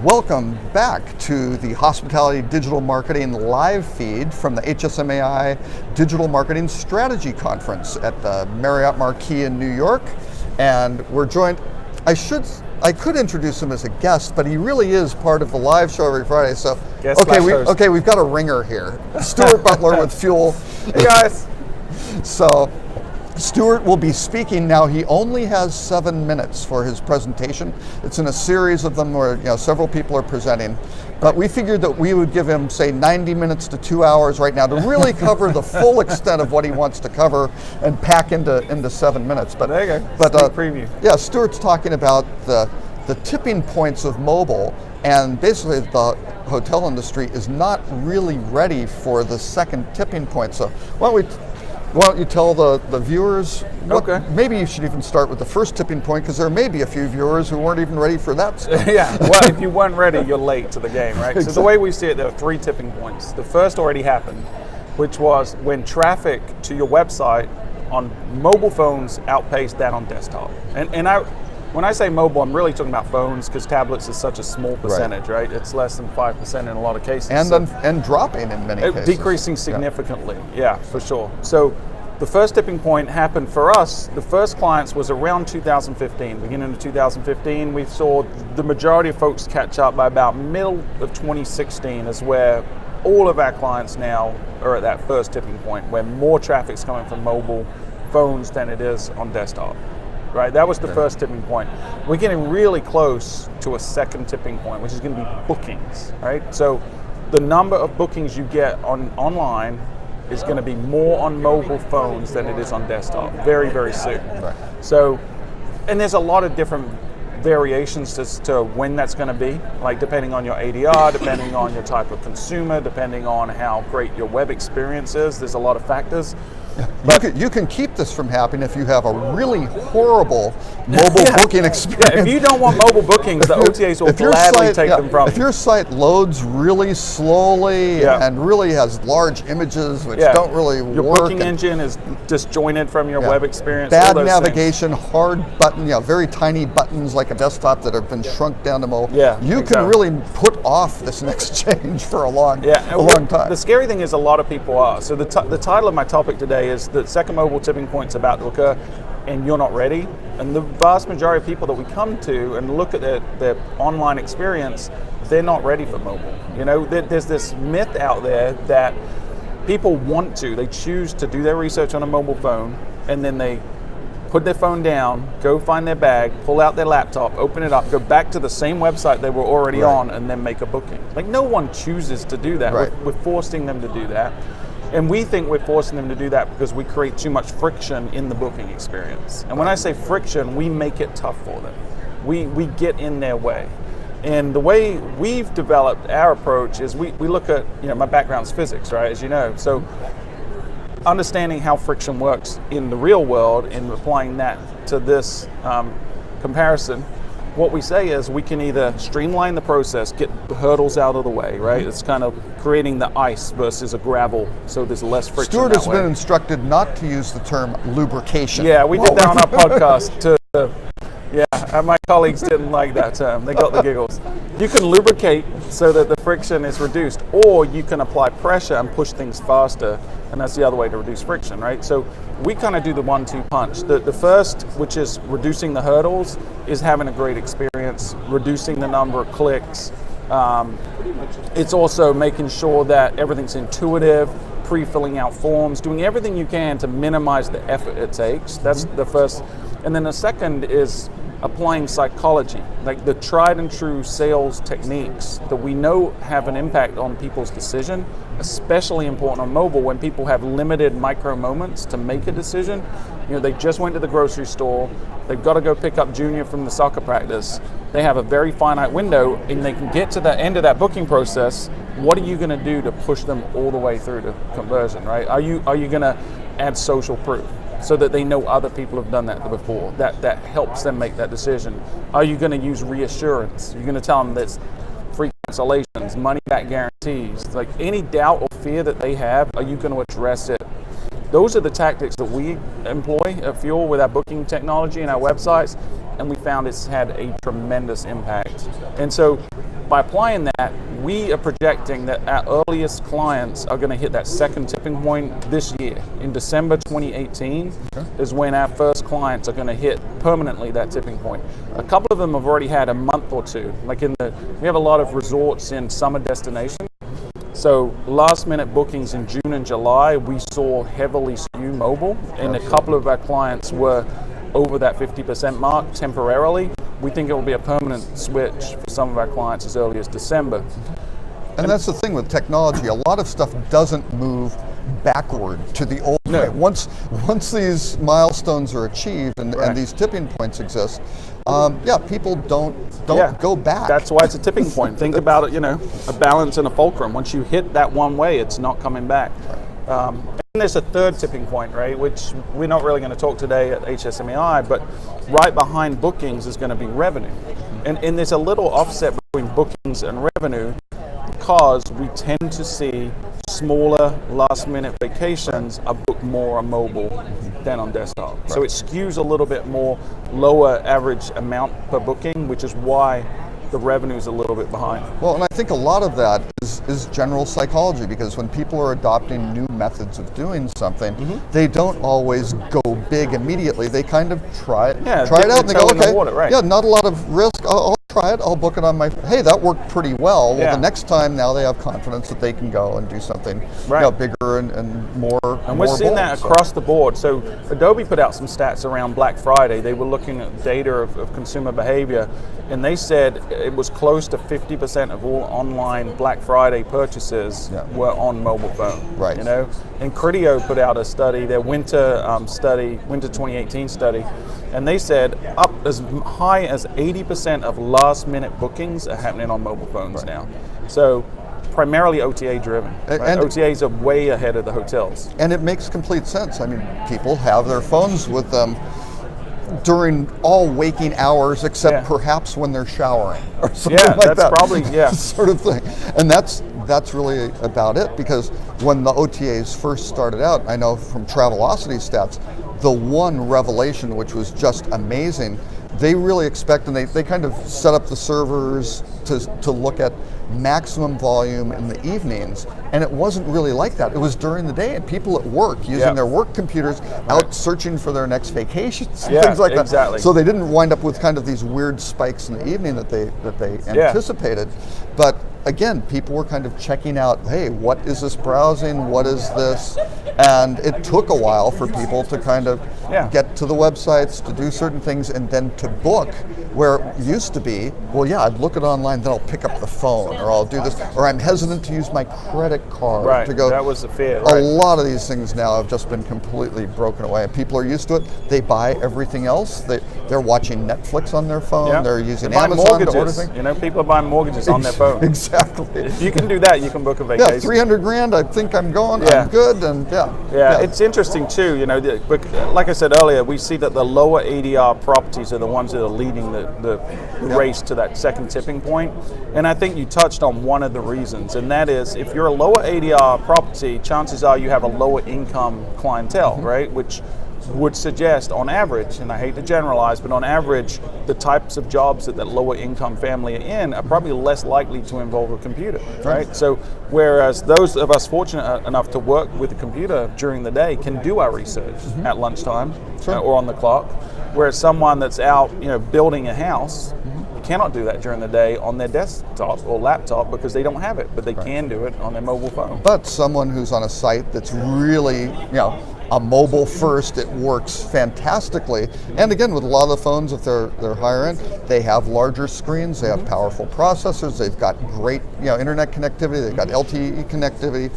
Welcome back to the Hospitality Digital Marketing live feed from the HSMAI Digital Marketing Strategy Conference at the Marriott Marquis in New York. And we're joined, I could introduce him as a guest, but he really is part of the live show every Friday. So, we've got a ringer here. Stuart Butler with Fuel. Hey guys. So, Stuart will be speaking now. He only has 7 minutes for his presentation. It's in a series of them where several people are presenting. But we figured that we would give him, say, 90 minutes to 2 hours right now to really cover the full extent of what he wants to cover and pack into 7 minutes. But there you go. But preview. Yeah, Stuart's talking about the tipping points of mobile, and basically the hotel industry is not really ready for the second tipping point. So why don't you tell the viewers, maybe you should even start with the first tipping point, because there may be a few viewers who weren't even ready for that stuff. Yeah, well, if you weren't ready, you're late to the game, right? Exactly. So the way we see it, there are 3 tipping points. The first already happened, which was when traffic to your website on mobile phones outpaced that on desktop. When I say mobile, I'm really talking about phones, because tablets is such a small percentage, right? It's less than 5% in a lot of cases. And dropping in many cases. Decreasing significantly, yeah, for sure. So the first tipping point happened for us. The first clients was around 2015, beginning of 2015. We saw the majority of folks catch up by about middle of 2016 is where all of our clients now are at that first tipping point, where more traffic's coming from mobile phones than it is on desktop. Right, that was the first tipping point. We're getting really close to a second tipping point, which is going to be bookings, right? So the number of bookings you get online is going to be more on mobile phones than it is on desktop very, very soon. Right. So, and there's a lot of different variations as to when that's going to be, like depending on your ADR, depending on your type of consumer, depending on how great your web experience is. There's a lot of factors. You can keep this from happening if you have a really horrible mobile booking experience. Yeah, if you don't want mobile bookings, the OTAs will gladly take them from you. If your site loads really slowly and really has large images which don't really work. Your booking engine is disjointed from your web experience. Bad navigation, hard button, very tiny buttons like a desktop that have been shrunk down to mobile. You can really put off this next change for a long time. The scary thing is a lot of people are. So the title of my topic today is the second mobile tipping point is about to occur and you're not ready. And the vast majority of people that we come to and look at their online experience, they're not ready for mobile. There's this myth out there that people they choose to do their research on a mobile phone, and then they put their phone down, go find their bag, pull out their laptop, open it up, go back to the same website they were already on, and then make a booking. Like, no one chooses to do that. We're forcing them to do that. And we think we're forcing them to do that because we create too much friction in the booking experience. And when I say friction, we make it tough for them. We get in their way. And the way we've developed our approach is we look at, my background's physics, right, as you know. So understanding how friction works in the real world and applying that to this comparison, what we say is we can either streamline the process, get the hurdles out of the way, right? It's kind of creating the ice versus a gravel, so there's less friction. Stuart has been instructed not to use the term lubrication. Yeah, we did that on our podcast. My colleagues didn't like that term. They got the giggles. You can lubricate so that the friction is reduced, or you can apply pressure and push things faster, and that's the other way to reduce friction, right? So we kind of do the 1-2 punch. The first, which is reducing the hurdles, is having a great experience, reducing the number of clicks. It's also making sure that everything's intuitive, pre-filling out forms, doing everything you can to minimize the effort it takes. That's the first. And then the second is applying psychology, like the tried and true sales techniques that we know have an impact on people's decision, especially important on mobile when people have limited micro moments to make a decision. They just went to the grocery store, they've got to go pick up Junior from the soccer practice. They have a very finite window and they can get to the end of that booking process. What are you going to do to push them all the way through to conversion, right? Are you going to add social proof so that they know other people have done that before? That helps them make that decision. Are you going to use reassurance? You're going to tell them that's free cancellations, money back guarantees, like any doubt or fear that they have, are you going to address it? Those are the tactics that we employ at Fuel with our booking technology and our websites, and we found it's had a tremendous impact. And so by applying that, we are projecting that our earliest clients are going to hit that second tipping point this year. In December 2018 is when our first clients are going to hit permanently that tipping point. A couple of them have already had a month or two. Like we have a lot of resorts in summer destinations. So last minute bookings in June and July, we saw heavily skew mobile, and a couple of our clients were over that 50% mark temporarily. We think it will be a permanent switch for some of our clients as early as December. And that's the thing with technology. A lot of stuff doesn't move backward to the old way. Once these milestones are achieved and these tipping points exist, people don't go back. That's why it's a tipping point. Think about it, a balance and a fulcrum. Once you hit that one way, it's not coming back. And there's a third tipping point, right, which we're not really going to talk today at HSMAI, but right behind bookings is going to be revenue. And there's a little offset between bookings and revenue because we tend to see smaller last-minute vacations are booked more on mobile than on desktop. Right. So it skews a little bit more lower average amount per booking, which is why the revenue is a little bit behind. Well, and I think a lot of that is general psychology, because when people are adopting new methods of doing something, they don't always go big immediately. They kind of try it out, and they go, okay, not a lot of risk. I'll try it. I'll book it on my. Hey, that worked pretty well. Well, the next time, now they have confidence that they can go and do something bigger and more. And we're seeing that across the board. So Adobe put out some stats around Black Friday. They were looking at data of consumer behavior, and they said it was close to 50% of all online Black Friday purchases were on mobile phone. Right. And Criteo put out a study, their winter 2018 study, and they said up as high as 80% of last-minute bookings are happening on mobile phones now. So primarily OTA driven. Right? And OTAs are way ahead of the hotels. And it makes complete sense. I mean, people have their phones with them during all waking hours, except perhaps when they're showering or something like that. That's probably sort of thing. And that's really about it, because when the OTAs first started out, I know from Travelocity stats, the one revelation which was just amazing, they really expect, and they kind of set up the servers to look at maximum volume in the evenings, and it wasn't really like that. It was during the day, and people at work using their work computers out searching for their next vacations, things like that. So they didn't wind up with kind of these weird spikes in the evening that they anticipated. But again, people were kind of checking out, hey, what is this browsing? What is this? And it took a while for people to kind of get to the websites, to do certain things, and then to book, where it used to be, well, I'd look it online, then I'll pick up the phone, or I'll do this, or I'm hesitant to use my credit card to go. That was the fear. A lot of these things now have just been completely broken away, and people are used to it. They buy everything else. They're watching Netflix on their phone. They're using Amazon to order things. People are buying mortgages on their phone. Exactly. If you can do that, you can book a vacation. Yeah, 300 grand. I think I'm going. I'm good, and it's interesting too. Like I said earlier, we see that the lower ADR properties are the ones that are leading the race to that second tipping point. And I think you touched on one of the reasons, and that is if you're a lower ADR property, chances are you have a lower income clientele, right? Which would suggest on average, and I hate to generalize, but on average, the types of jobs that lower income family are in are probably less likely to involve a computer, right? So whereas those of us fortunate enough to work with a computer during the day can do our research at lunchtime or on the clock, whereas someone that's out, building a house cannot do that during the day on their desktop or laptop because they don't have it, but they can do it on their mobile phone. But someone who's on a site that's really, a mobile first, it works fantastically. And again, with a lot of the phones, if they're higher end, they have larger screens, they have powerful processors, they've got great internet connectivity, they've got LTE connectivity,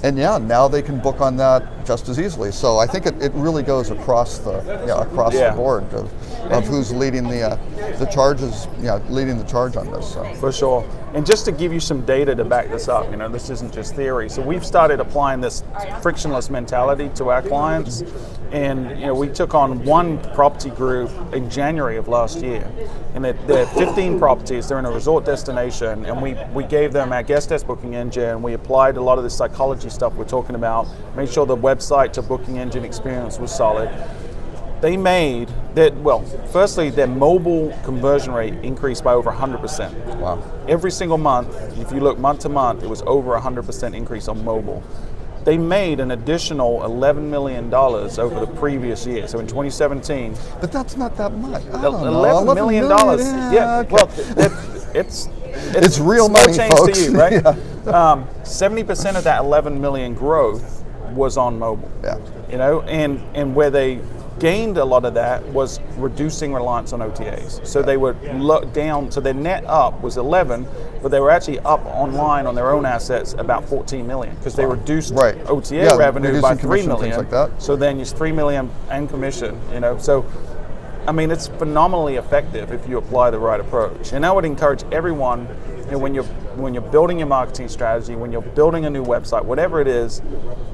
and now they can book on that just as easily. So I think it really goes across the board of who's leading the charges, leading the charge on this. So. For sure. And just to give you some data to back this up, this isn't just theory. So we've started applying this frictionless mentality to our clients, and we took on one property group in January of last year, and they're 15 properties. They're in a resort destination, and we gave them our guest desk booking engine. We applied a lot of the psychology stuff we're talking about, made sure the website to booking engine experience was solid. They made Well, firstly, their mobile conversion rate increased by over 100%. Wow. Every single month, if you look month to month, it was over 100% increase on mobile. They made an additional $11 million over the previous year. So in 2017, But that's not that much. I don't know. $11 million. Yeah, okay. well, it's real small money, change folks. to you, right? Yeah. 70% of that 11 million growth was on mobile. Yeah. You know, and where they gained a lot of that was reducing reliance on OTAs. So they were down, so their net up was 11, but they were actually up online on their own assets about 14 million because they reduced OTA revenue by 3 million. Like that. So then it's 3 million and commission, you know. So I mean, it's phenomenally effective if you apply the right approach. And I would encourage everyone, you know, when you're building your marketing strategy, when you're building a new website, whatever it is,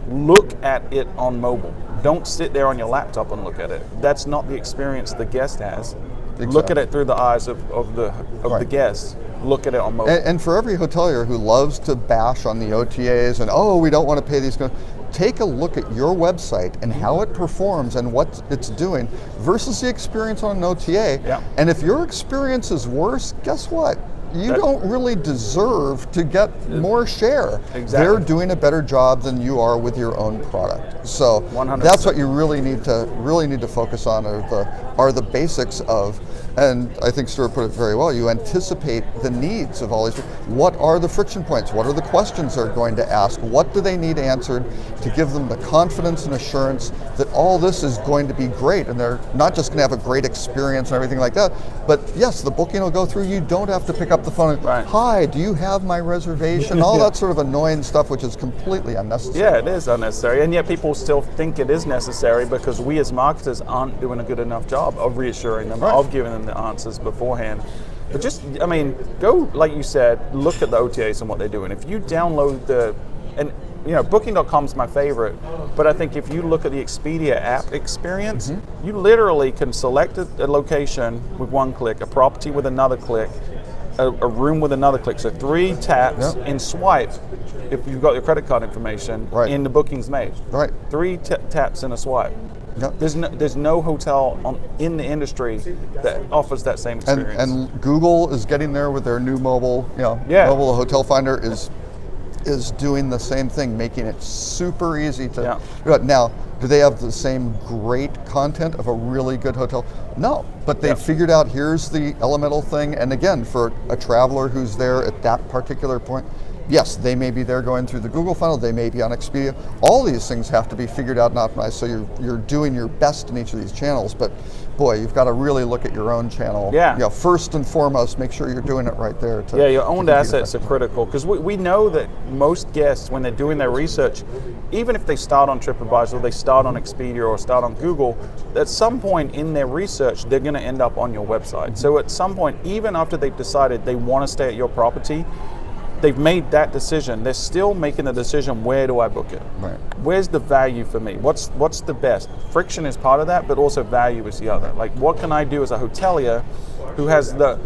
look at it on mobile. Don't sit there on your laptop and look at it. That's not the experience the guest has. Exactly. Look at it through the eyes of the guest. Look at it on mobile. And for every hotelier who loves to bash on the OTAs and, we don't want to pay these guys, take a look at your website and how it performs and what it's doing versus the experience on an OTA. Yeah. And if your experience is worse, guess what? You don't really deserve to get more share. Exactly. They're doing a better job than you are with your own product. So 100%. That's what you really need to focus on are the basics of. And I think Stuart put it very well. You anticipate the needs of all these. What are the friction points? What are the questions they're going to ask? What do they need answered to give them the confidence and assurance that all this is going to be great and they're not just going to have a great experience and everything like that, but yes, the booking will go through. You don't have to pick up the phone and, hi, do you have my reservation? All that sort of annoying stuff, which is completely unnecessary. Yeah, it is unnecessary. And yet people still think it is necessary because we as marketers aren't doing a good enough job of reassuring them, of giving them the answers beforehand. But just, I mean, go, like you said, look at the OTAs and what they're doing. If you download and you know, Booking.com is my favorite, but I think if you look at the Expedia app experience, you literally can select a location with one click, a property with another click, a room with another click. So 3 taps and swipe if you've got your credit card information in the bookings made. Right. 3 taps and a swipe. Yep. There's no hotel in the industry that offers that same experience. And Google is getting there with their new mobile, mobile hotel finder is doing the same thing, making it super easy to. Now, do they have the same great content of a really good hotel? No, but they figured out here's the elemental thing. And again, for a traveler who's there at that particular point, yes, they may be there going through the Google funnel, they may be on Expedia. All these things have to be figured out and optimized, so you're doing your best in each of these channels. But boy, you've got to really look at your own channel. Yeah. First and foremost, make sure you're doing it right there. Your owned assets are critical because we know that most guests, when they're doing their research, even if they start on TripAdvisor, they start on Expedia or start on Google, at some point in their research, they're going to end up on your website. So at some point, even after they've decided they want to stay at your property, they've made that decision. They're still making the decision, where do I book it? Right. Where's the value for me? What's the best? Friction is part of that, but also value is the other. Like, what can I do as a hotelier who has the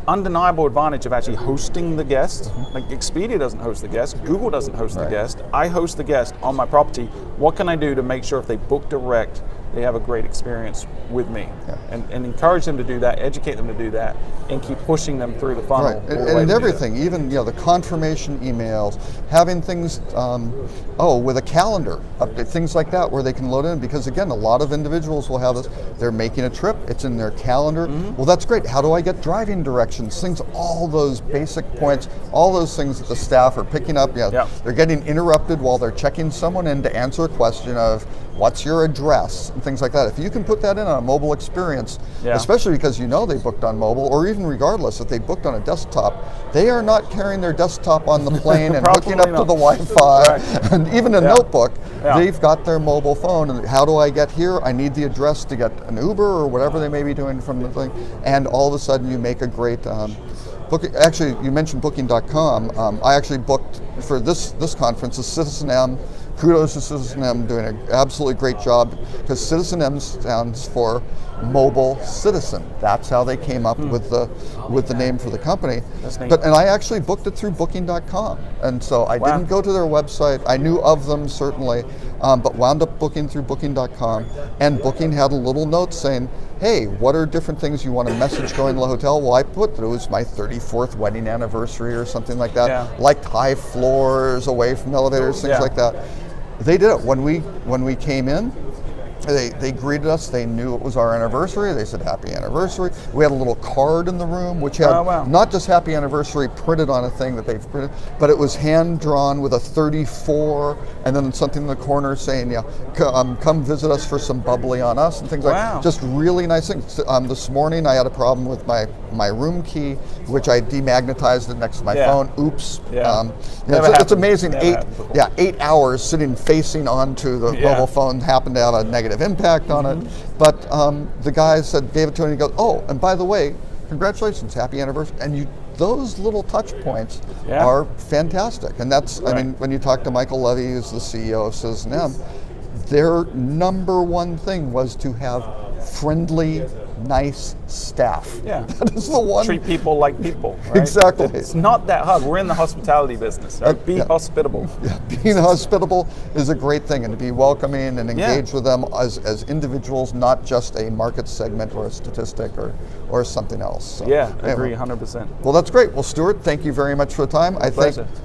undeniable advantage of actually hosting the guest? Like, Expedia doesn't host the guest, Google doesn't host the guest. I host the guest on my property. What can I do to make sure if they book direct, they have a great experience with me? And encourage them to do that, educate them to do that, and keep pushing them through the funnel. Right, and everything, even the confirmation emails, having things, with a calendar, things like that where they can load in, because again, a lot of individuals will have this, they're making a trip, it's in their calendar. Well, that's great. How do I get driving directions? Things, all those basic points, all those things that the staff are picking up. They're getting interrupted while they're checking someone in to answer a question of, what's your address, and things like that. If you can put that in on a mobile experience, especially because they booked on mobile, or even regardless, if they booked on a desktop, they are not carrying their desktop on the plane and hooking up to the Wi-Fi, and even a notebook. They've got their mobile phone, and how do I get here? I need the address to get an Uber or whatever they may be doing from the thing, and all of a sudden you make a great booking. Actually, you mentioned Booking.com. I actually booked for this conference, the Citizen M. Kudos to Citizen M doing an absolutely great job, because Citizen M stands for Mobile Citizen. That's how they came up with the name for the company. And I actually booked it through Booking.com, and so I didn't go to their website. I knew of them certainly, but wound up booking through Booking.com, and Booking had a little note saying, hey, what are different things you want to message going to the hotel? Well, I put that it was my 34th wedding anniversary or something like that. Yeah. Liked high floors, away from elevators, things Yeah. like that. They did it when we came in. They greeted us. They knew it was our anniversary. They said happy anniversary. We had a little card in the room which had not just happy anniversary printed on a thing that they've printed, but it was hand drawn with a 34 and then something in the corner saying, yeah, come visit us for some bubbly on us and things like that. Just really nice things. This morning I had a problem with my room key, which I demagnetized it next to my phone. Oops. It's amazing. 8 hours sitting facing onto the mobile phone happened to have a negative impact on it, but the guy gave it to him and he goes, oh, and by the way, congratulations, happy anniversary. And those little touch points are fantastic. And that's, I mean, when you talk to Michael Levy, who's the CEO of Citizen M, their number one thing was to have friendly, nice staff. Yeah. That is the one. Treat people like people. Right? Exactly. It's not that hard. We're in the hospitality business. Right? Be hospitable. Yeah. Being hospitable is a great thing, and to be welcoming and engage with them as individuals, not just a market segment or a statistic or something else. So, agree 100%. Well, that's great. Well, Stuart, thank you very much for the time. I Pleasure. think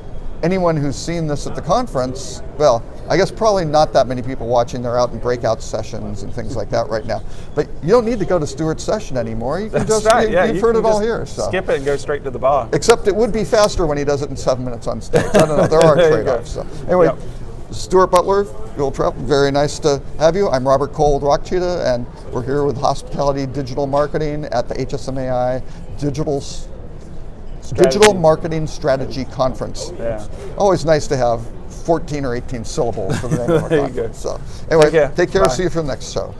anyone who's seen this at the conference, well, I guess probably not that many people watching. They're out in breakout sessions and things like that right now. But you don't need to go to Stuart's session anymore. You can That's just, right. you've heard it all here. So. Skip it and go straight to the bar. Except it would be faster when he does it in 7 minutes on stage. I don't know. There are trade-offs. So. Anyway, Stuart Butler, Bill Trapp, very nice to have you. I'm Robert Cole with Rock Cheetah, and we're here with Hospitality Digital Marketing at the HSMAI Digital Marketing Strategy Conference. Yeah. Always nice to have 14 or 18 syllables for the name of our conference. So anyway, take care. Bye. See you for the next show.